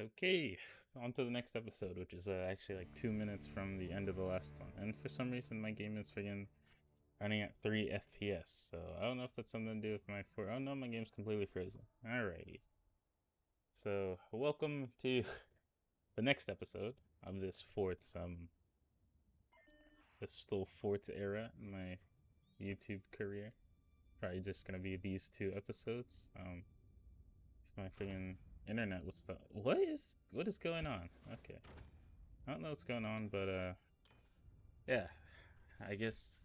Okay, on to the next episode, which is actually like 2 minutes from the end of the last one. And for some reason, my game is friggin' running at 3 FPS. So I don't know if that's something to do with my 4. Oh no, my game's completely frozen. Alrighty. So welcome to the next episode of this little Forts era in my YouTube career. Probably just gonna be these 2 episodes. My friggin' internet was stuck. What is going on? Okay. I don't know what's going on, but yeah, I guess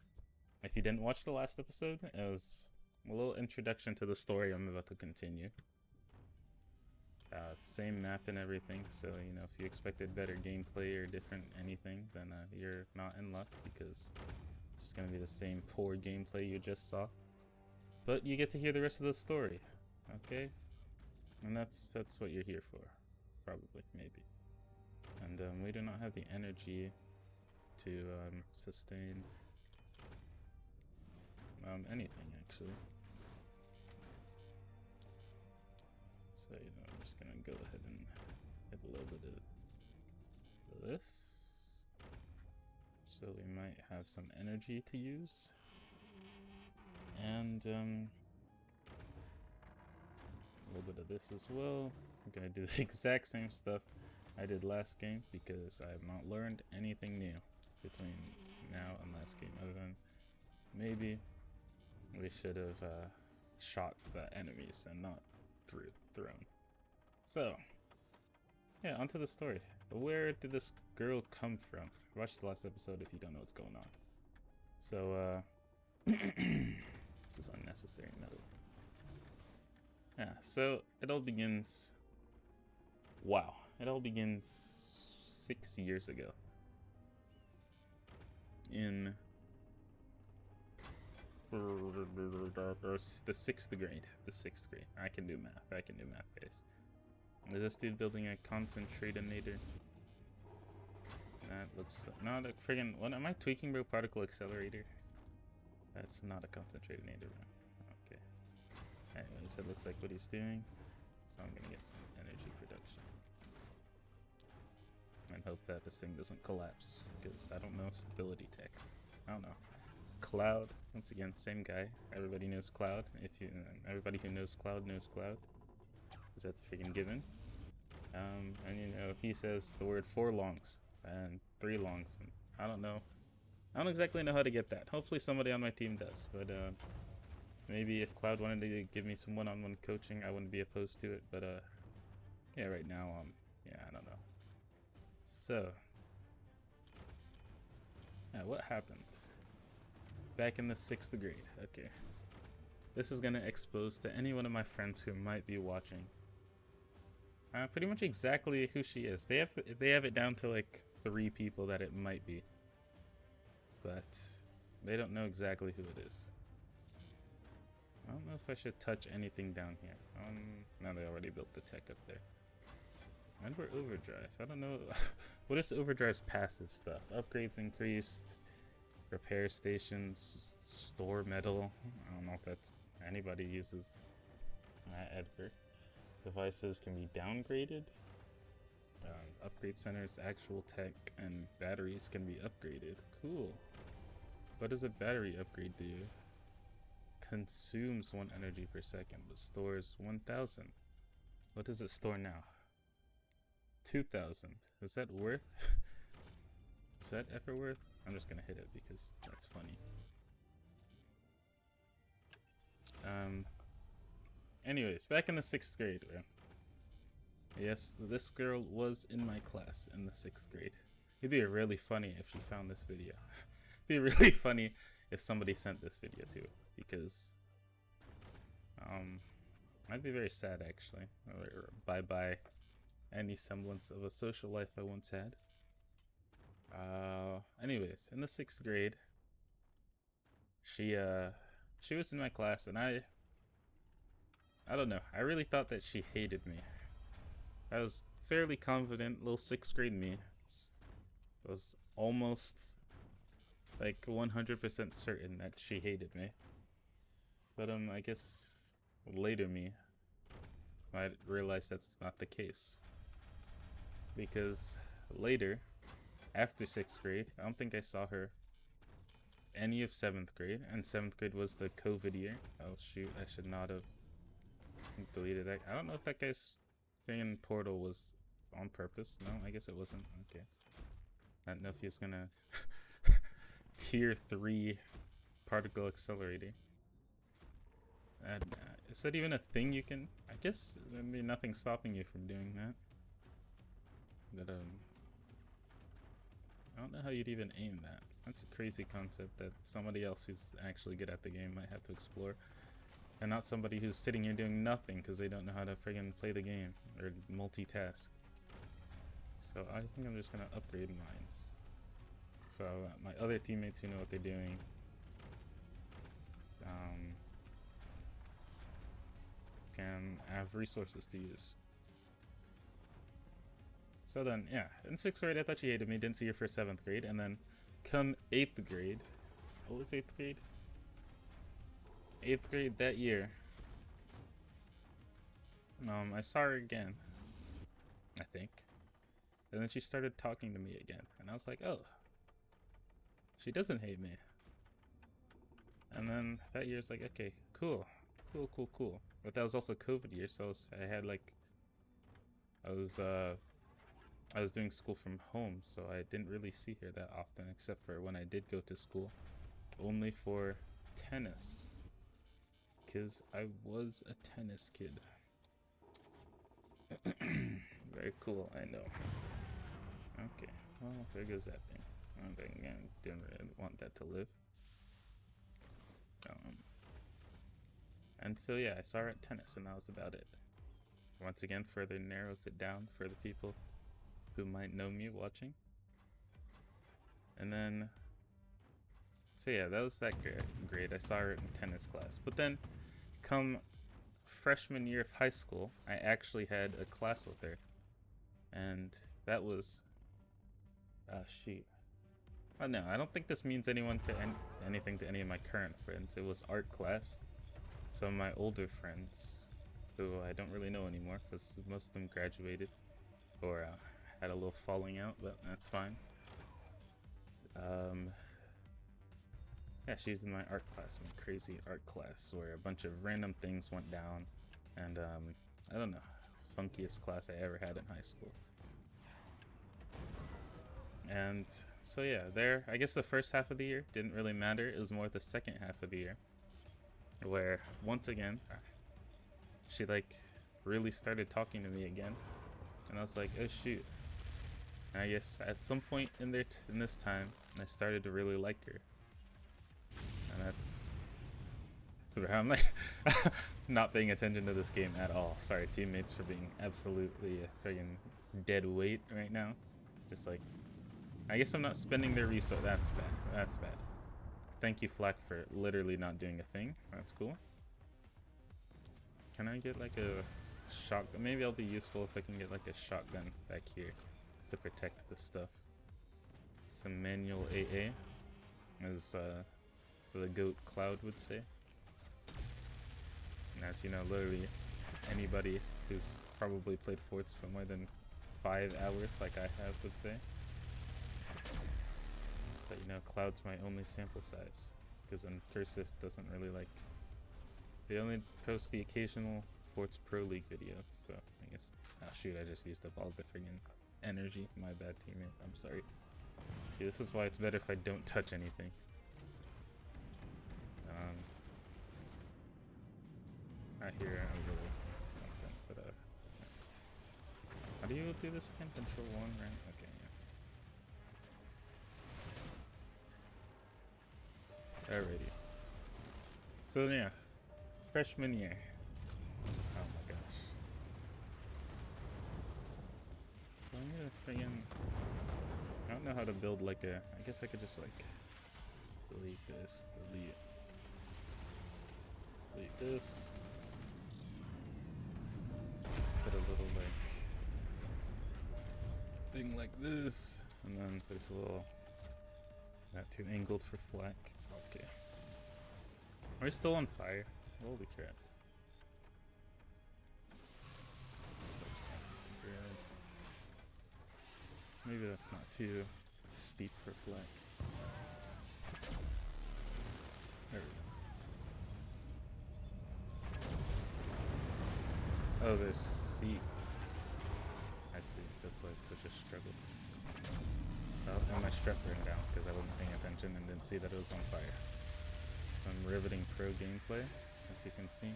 if you didn't watch the last episode, it was a little introduction to the story I'm about to continue. Same map and everything, so if you expected better gameplay or different anything, then you're not in luck because it's gonna be the same poor gameplay you just saw. But you get to hear the rest of the story, okay? And that's what you're here for, probably, maybe. And we do not have the energy to sustain anything actually. So I'm just gonna go ahead and hit a little bit of this. So we might have some energy to use. And a little bit of this as well. I'm gonna do the exact same stuff I did last game because I have not learned anything new between now and last game, other than maybe we should have shot the enemies and not thrown. So, yeah, onto the story. Where did this girl come from? Watch the last episode if you don't know what's going on. So, this is unnecessary note. Yeah, so it all begins. Wow, it all begins 6 years ago. In the sixth grade. The sixth grade. I can do math, guys. Is this dude building a concentrator? That looks not a friggin'. What am I tweaking, bro? Particle accelerator? That's not a concentrator. Okay. Anyways, it looks like what he's doing. So I'm gonna get some energy production. And hope that this thing doesn't collapse. Because I don't know stability text. I don't know. Cloud, once again, same guy. Everybody knows Cloud. Everybody who knows Cloud knows Cloud. Because that's a freaking given. And he says the word 4 longs and 3 longs, and I don't know. I don't exactly know how to get that. Hopefully somebody on my team does, but maybe if Cloud wanted to give me some one-on-one coaching, I wouldn't be opposed to it. But yeah, right now, yeah, I don't know. So, yeah, what happened? Back in the 6th grade. Okay, this is gonna expose to any one of my friends who might be watching. Pretty much exactly who she is. They have it down to like 3 people that it might be, but they don't know exactly who it is. I don't know if I should touch anything down here. No, they already built the tech up there. And we're overdrive. I don't know. What is overdrive's passive stuff? Upgrades increased, repair stations, store metal. I don't know if that's anybody uses that ever. Devices can be downgraded. Upgrade centers, actual tech, and batteries can be upgraded. Cool. What does a battery upgrade do? Consumes 1 energy per second, but stores 1,000. What does it store now? 2,000. Is that worth? Is that ever worth? I'm just gonna hit it because that's funny. Anyways, back in the 6th grade, right? Yes, this girl was in my class in the 6th grade. It'd be really funny if she found this video. It'd be really funny if somebody sent this video to her, because I'd be very sad actually. Or bye-bye any semblance of a social life I once had. Anyways, in the 6th grade, she was in my class, and I don't know. I really thought that she hated me. I was fairly confident. Little 6th grade me was almost like 100% certain that she hated me. But I guess later me might realize that's not the case. because later, after 6th grade, I don't think I saw her any of 7th grade, and 7th grade was the COVID year. Oh shoot, I should not have deleted that. I don't know if that guy's thing in Portal was on purpose. No, I guess it wasn't. Okay. I don't know if he's gonna tier 3 particle accelerator. Is that even a thing you can? I guess there'd be nothing stopping you from doing that. But I don't know how you'd even aim that. That's a crazy concept that somebody else who's actually good at the game might have to explore. And not somebody who's sitting here doing nothing because they don't know how to friggin' play the game or multitask. So I think I'm just gonna upgrade mines. So my other teammates who know what they're doing can have resources to use. So then, yeah, in 6th grade I thought she hated me, didn't see her for 7th grade, and then come 8th grade, what was 8th grade? 8th grade that year, I saw her again, I think, and then she started talking to me again, and I was like, oh, she doesn't hate me. And then that year's like, okay, cool. But that was also COVID year, so I was doing school from home, so I didn't really see her that often, except for when I did go to school, only for tennis, because I was a tennis kid. Very cool, I know. Okay, well, there goes that thing. I didn't really want that to live. And so yeah, I saw her at tennis, and that was about it. Once again, further narrows it down for the people who might know me watching. And then, so yeah, that was that grade. I saw her in tennis class. But then, come freshman year of high school, I actually had a class with her. And that was, shoot. Oh no, I don't think this means anything to any of my current friends. It was art class. Some of my older friends, who I don't really know anymore, because most of them graduated, or had a little falling out, but that's fine. Yeah, she's in my art class, my crazy art class, where a bunch of random things went down, and I don't know, funkiest class I ever had in high school. And so yeah, there, I guess the first half of the year didn't really matter. It was more the second half of the year, where once again, she like really started talking to me again, and I was like, oh shoot. And I guess at some point in this time, I started to really like her, and that's where I'm like not paying attention to this game at all. Sorry, teammates, for being absolutely a friggin' dead weight right now. Just like, I guess I'm not spending their resource. That's bad. That's bad. Thank you, Flack, for literally not doing a thing. That's cool. Can I get like a shotgun? Maybe I'll be useful if I can get like a shotgun back here to protect the stuff. Some manual AA, as the GOAT Cloud would say. And as you know, literally anybody who's probably played Forts for more than 5 hours like I have would say. But you know, Cloud's my only sample size, because Cursive doesn't really like... They only post the occasional Forts Pro League video, so I guess... Oh shoot, I just used up all the friggin' energy. My bad, teammate. I'm sorry. See, this is why it's better if I don't touch anything. I hear I'm really something, but how do you do this again? Control 1, right? Okay, yeah. Alrighty. So yeah, freshman year. Oh my gosh. So I'm gonna friggin'... I don't know how to build like a... I guess I could just like... delete this, delete this. Put a little like... thing like this. And then there's a little... Not too angled for Flack. Okay. Are we still on fire? Holy crap. Maybe that's not too steep for flag. There we go. Oh, there's C. I see. That's why it's such a struggle. Oh, and my strep burned down because I wasn't paying attention and didn't see that it was on fire. Some riveting pro gameplay, as you can see.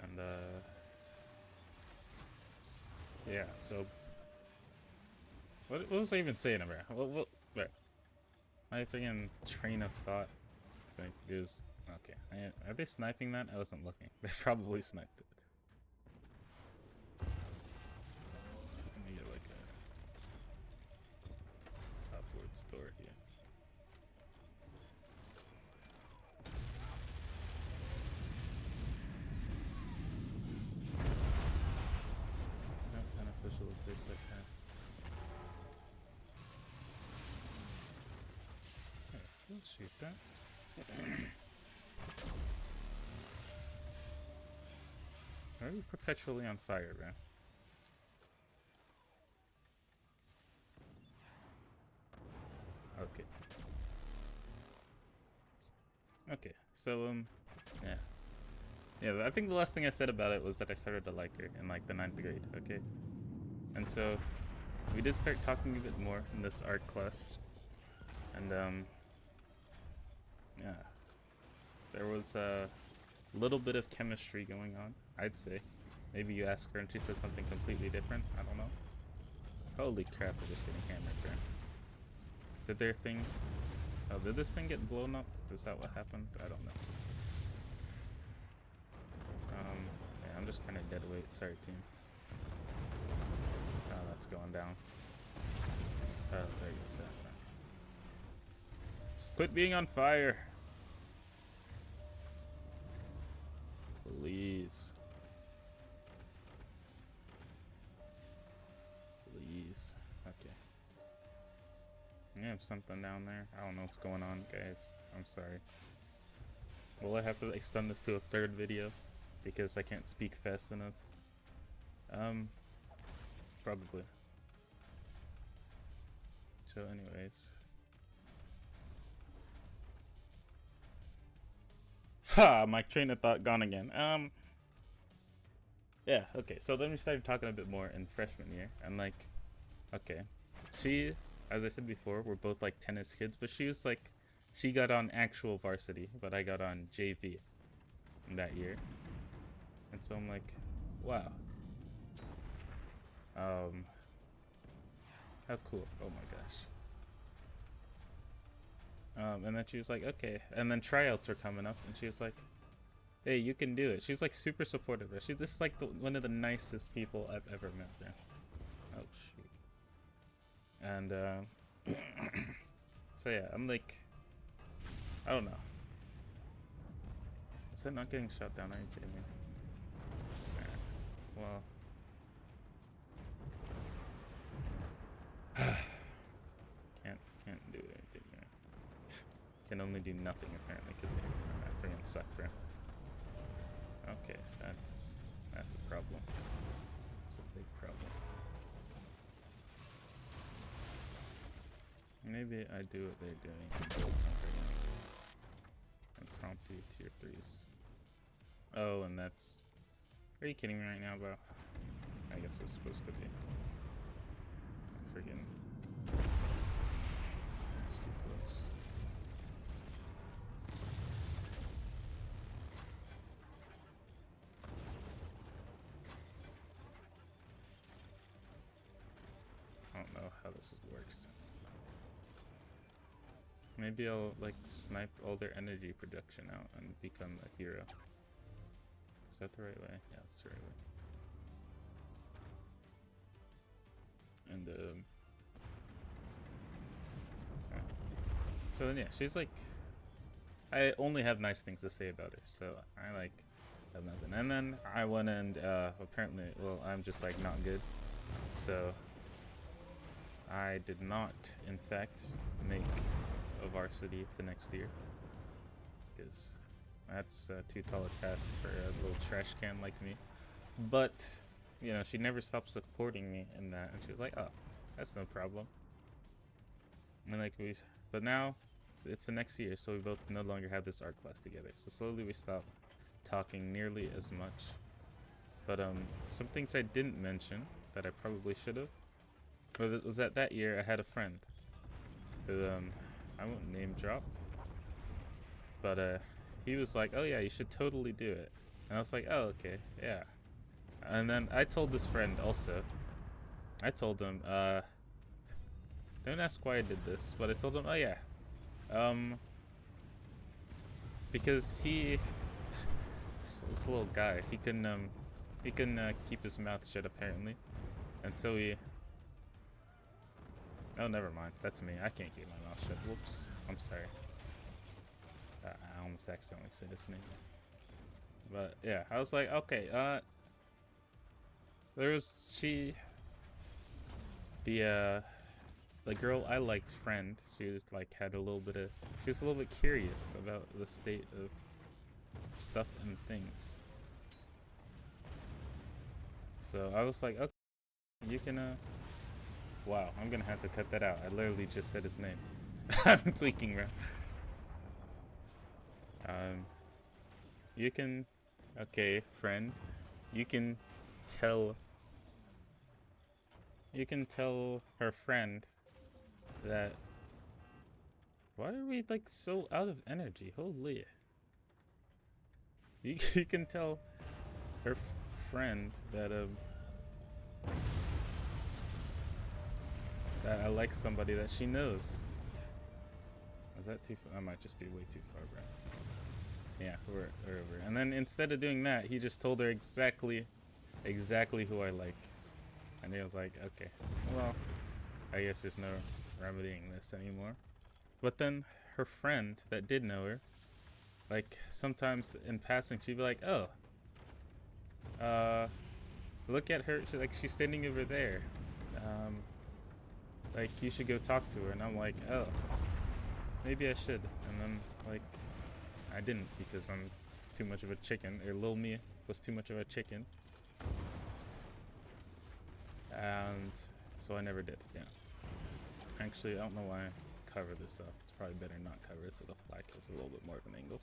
And yeah, so what was I even saying about? What my freaking train of thought, I think, is okay. Are they sniping that? I wasn't looking. They probably sniped it. Let me get like a upward store here. It's not beneficial with this like that. We'll shoot that. Why are we perpetually on fire, bro? Okay. Okay, so, yeah. Yeah, I think the last thing I said about it was that I started to like her in, like, the 9th grade, okay? And so, we did start talking a bit more in this art class. And, yeah. There was a little bit of chemistry going on, I'd say. Maybe you asked her and she said something completely different, I don't know. Holy crap, we're just getting hammered there. Did their thing... Oh, did this thing get blown up? Is that what happened? I don't know. Yeah, I'm just kind of dead weight. Sorry, team. Oh, that's going down. Oh, there goes that. Just quit being on fire. Please. Please. Okay. I have something down there. I don't know what's going on, guys. I'm sorry. Will I have to extend this to a 3rd video? Because I can't speak fast enough? Probably. So anyways. Ha! My train of thought gone again. Yeah, okay, so then we started talking a bit more in freshman year, and like, okay, she, as I said before, we're both like tennis kids, but she was like, she got on actual varsity, but I got on JV in that year. And so I'm like, wow. How cool. Oh my gosh. And then she was like, okay. And then tryouts were coming up, and she was like, hey, you can do it. She's like super supportive. She's just like one of the nicest people I've ever met there. Oh shoot. And so yeah, I'm like, I don't know. Is that not getting shot down? Are you kidding me? Well, can't do anything there. Can only do nothing apparently because I freaking suck, bro. Okay, that's a problem. It's a big problem. Maybe I do what they're doing and build something impromptu tier 3s. Oh, and that's... Are you kidding me right now, bro? I guess it's supposed to be. Friggin'. It's too close. I don't know how this works. Maybe I'll like snipe all their energy production out and become a hero. Is that the right way? Yeah, that's the right way. And yeah. So then yeah, she's like, I only have nice things to say about her, so I like have nothing. And then I went and apparently, well, I'm just like not good, so I did not, in fact, make a varsity the next year, because that's too tall a task for a little trash can like me. But you know, she never stopped supporting me in that, and she was like, oh, that's no problem. And like but now it's the next year, so we both no longer have this art class together. So slowly we stopped talking nearly as much. But some things I didn't mention that I probably should have was that year I had a friend who I won't name drop, but he was like, oh yeah, you should totally do it. And I was like, oh okay, yeah. And then I told this friend also. I told him, don't ask why I did this, but I told him, oh yeah, because this little guy, he can keep his mouth shut apparently, and so he. Oh, never mind. That's me. I can't keep my mouth shut. Whoops. I'm sorry. I almost accidentally said his name. But yeah, I was like, okay. There was the girl I liked, friend. She was like had a little bit of. She was a little bit curious about the state of stuff and things. So I was like, okay, you can Wow, I'm gonna have to cut that out. I literally just said his name. I'm tweaking, bro. Um, you can, okay, friend, you can tell, her friend that, why are we like so out of energy? Holy. You can tell her friend that, that I like somebody that she knows. Is that too far? That might just be way too far, bro. Yeah, we're over. And then instead of doing that, he just told her exactly who I like. And he was like, okay, well, I guess there's no remedying this anymore. But then her friend that did know her, like sometimes in passing, she'd be like, oh, look at her. She's standing over there. Like you should go talk to her. And I'm like, oh, maybe I should. And then like, I didn't because I'm too much of a chicken. Or Lil Me was too much of a chicken. And so I never did, yeah. Actually, I don't know why I cover this up. It's probably better not cover it so the flag has a little bit more of an angle.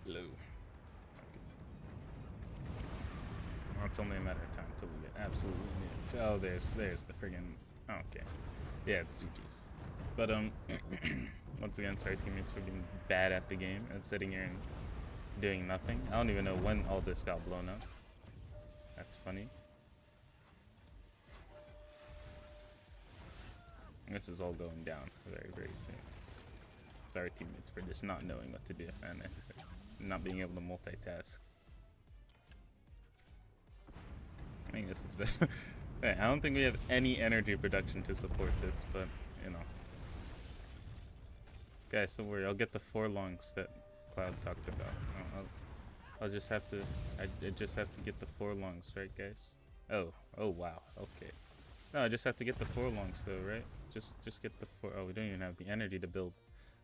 Low. Okay. Well, it's only a matter of time till we get absolutely nuked. Oh, there's the friggin'. Oh, okay. Yeah, it's GG's. But once again, sorry teammates for being bad at the game and sitting here and doing nothing. I don't even know when all this got blown up. That's funny. This is all going down very, very soon. Sorry teammates for just not knowing what to do and not being able to multitask. I think this is better. Hey, I don't think we have any energy production to support this, but you know. Guys, don't worry, I'll get the 4 longs that Cloud talked about. I'll just have to, I just have to get the 4 longs, right guys? Oh wow, okay. No, I just have to get the 4 longs though, right? Just get the 4, oh we don't even have the energy to build.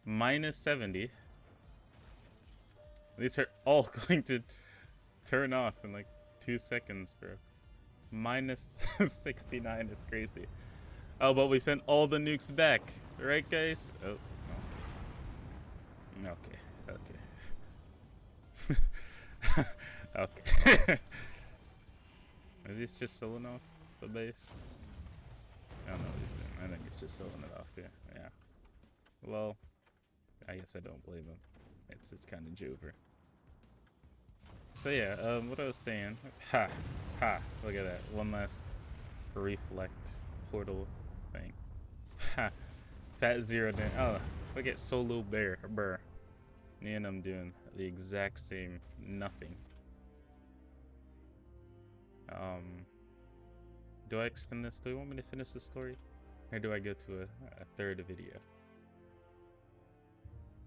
Minus 70. These are all going to turn off in like 2 seconds, bro. Minus 69 is crazy. Oh, but we sent all the nukes back, right guys? Oh, okay. Okay. Is this just selling off the base? I don't know what he's doing. I think it's just selling it off, yeah. Well, I guess I don't blame him. It's kind of Jover. So yeah, what I was saying. Ha! Look at that. One last reflect portal thing. Ha! Fat Zero down. Oh, look at Solo Bear. Brr. Me and him doing the exact same nothing. Do I extend this? Do you want me to finish the story? Or do I go to a third video?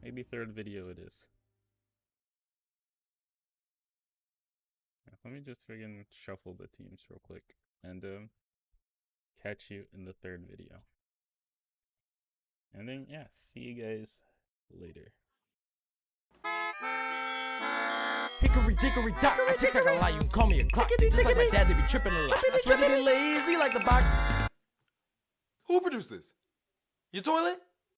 Maybe third video it is. Let me just friggin' shuffle the teams real quick. And catch you in the third video. And then, yeah, see you guys later. Hickory dickory dock, I tick tock a lot, you can call me a clock. They just like my dad, they be tripping a lot. I swear they be lazy like the box. Who produced this? Your toilet?